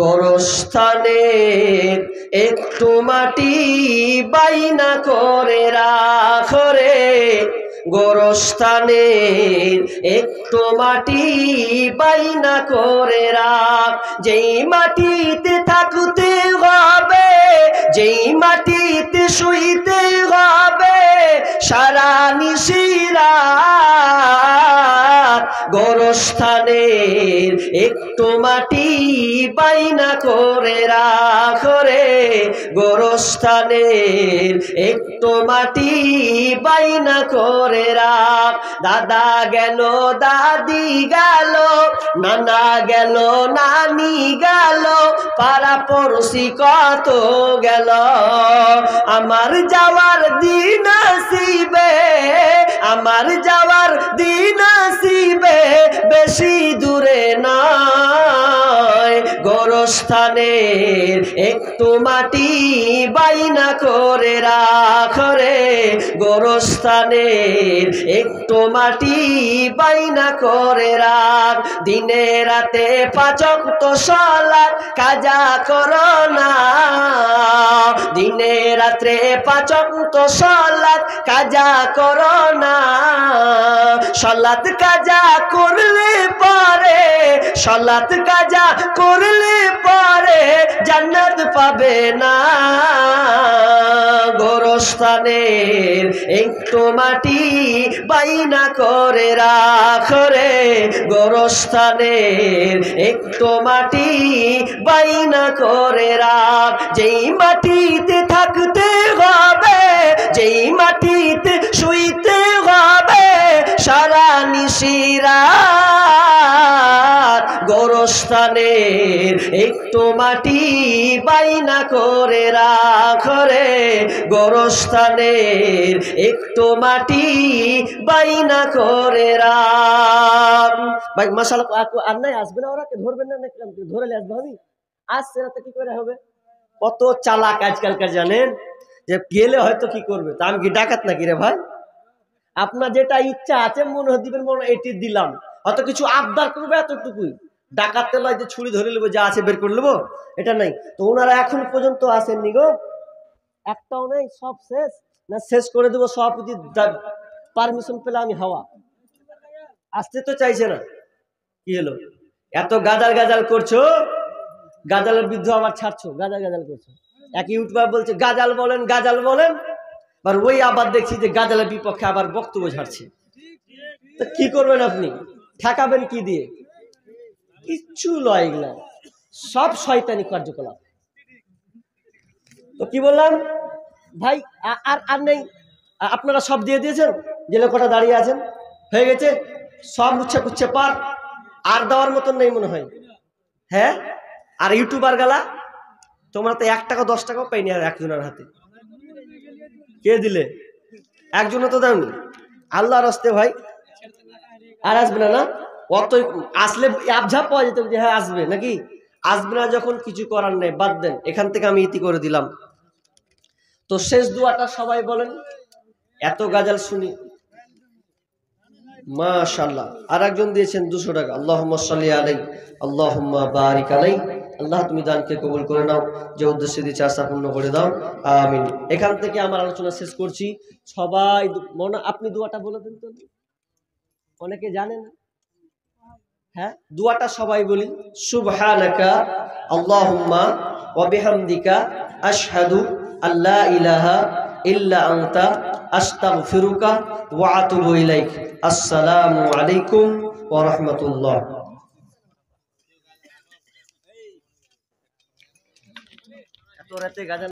গোরস্থানে একটু মাটি বাইনা করে রাখরে, গোরস্থানে একটু মাটি বাইনা করে রাখ। যেই মাটিতে থাকতে হবে, যেই মাটিতে শুইতে হবে সারা নিশিরা, গোরস্থানের একটু মাটি বাইনা করে রাখরে, গোরস্থানের একটু মাটি বাইনা করে রাখ। দাদা গেল দাদি গেল, নানা গেল নানি গেল, পাড়া পড়শি কত গেল, আমার যাওয়ার দিন আসিবে, আমার যাওয়ার দিন আসিবে বেশি দূরে নয়। গোরস্থানের একটু মাটি বাইনা করে রাখরে, গোরস্থানের একটু মাটি বাইনা করে রাখ। দিনে রাতে পাঁচ ওয়াক্ত সালাত কাজা করো না, দিনে রাত্রে পাঁচ ওয়াক্ত সালাত কাজা করো না। সালাত কাজা করলে পরে, সালাত কাজা করলে পরে জান্নাত পাবে না। গোরস্থানের একটু মাটি বাইনা করে রাখরে, গোরস্থানের একটু মাটি বাইনা করে রাখ। যেই মাটিতে থাকতে হবে, যেই মাটিতে শুইতে হবে সারা নিশিরা, গোরস্থানের একটু মাটি বাইনা করে রাখরে, গোরস্থানের একটু মাটি বাইনা করে রাখ। ভাই মাশাআল্লাহ, আর নাই আসবে না, ওরা ধরবেন না, ধরে আসবে আমি আসছে না তো কি করে হবে? কত চালাক আজকালকার জানেন, যে গেলে হয়তো কি করবে, তা আমি কি ডাকাত নাকি রে ভাই? আপনার যেটা ইচ্ছা আছে মনে হয় দিবেন, মনে এটি দিলাম, হয়তো কিছু আবদার করবে এতটুকুই। ডাকাতে লয় যে ছুরি ধরে নেবো, যা আছে বের করে নেবো, এটা নাই। তো ওনারা এখন পর্যন্ত আসেননি গো, একটাও নেই, সব শেষ না, শেষ করে দেবো সভাপতি পারমিশন পেলে আমি হাওয়া। আসতে তো চাইছে না, কি হলো? এত গাজাল গাজাল করছো, গাজালের বিরুদ্ধে আবার ছাড়ছো, গাজাল গাজাল করছো। এক ইউটিউবার বলছে গাজাল বলেন, গাজাল বলেন, আর ওই আবার দেখছি যে গাজালের বিপক্ষে আবার বক্তব্য ছাড়ছে। তো কি করবেন আপনি? ঠেকাবেন কি দিয়ে? কিচ্ছু লয়, এগুলা সব শয়তানি কার্যকলাপ। তো কি বললাম ভাই, আর নেই, আপনারা সব দিয়ে দিয়েছেন, যে লোকটা দাঁড়িয়ে আছেন হয়ে গেছে, সব উচ্ছে কুচ্ছে পার, আর দেওয়ার মতন নেই মনে হয়। হ্যাঁ, আর ইউটিউবার গালা তোমরা তো 1 টাকা 10 টাকাও পাইনি আর একজনের হাতে। কে দিলে? একজনও তো দেননি। আল্লাহর রাস্তে ভাই আর আসবে না, না অত আসলে আবঝা পাওয়া যেত যে হ্যাঁ আসবে, নাকি আসবে না? যখন কিছু করার নেই, বাদ দেন, এখান থেকে আমি ইতি করে দিলাম। তো শেষ দুয়াটা সবাই বলেন, এত গাজাল শুনি। মাশাআল্লাহ, আর একজন দিয়েছেন 200 টাকা। আল্লাহুম্মা সাল্লি আলাইহি আল্লাহুম্মা বারিক আলাইহি, আল্লাহ তুমি দানকে কবুল করে নাও, যে উদ্দেশ্যে দিয়েছে আশা পূর্ণ করে দাও, আমিন। এখান থেকে আমার আলোচনা শেষ করছি। সবাই আপনি দুয়াটা বলে দেন তো, অনেকে জানে না। হ্যাঁ, দুয়াটা সবাই বলি। সুবহানাকা আল্লাহুম্মা ওয়া বিহামদিকা আশহাদু আল্লা ইলাহা ইল্লা আনতা আস্তাগফিরুকা ওয়া আতুবু ইলাইক। আসসালামু আলাইকুম ওয়া রাহমাতুল্লাহ। এত রাতে গাজা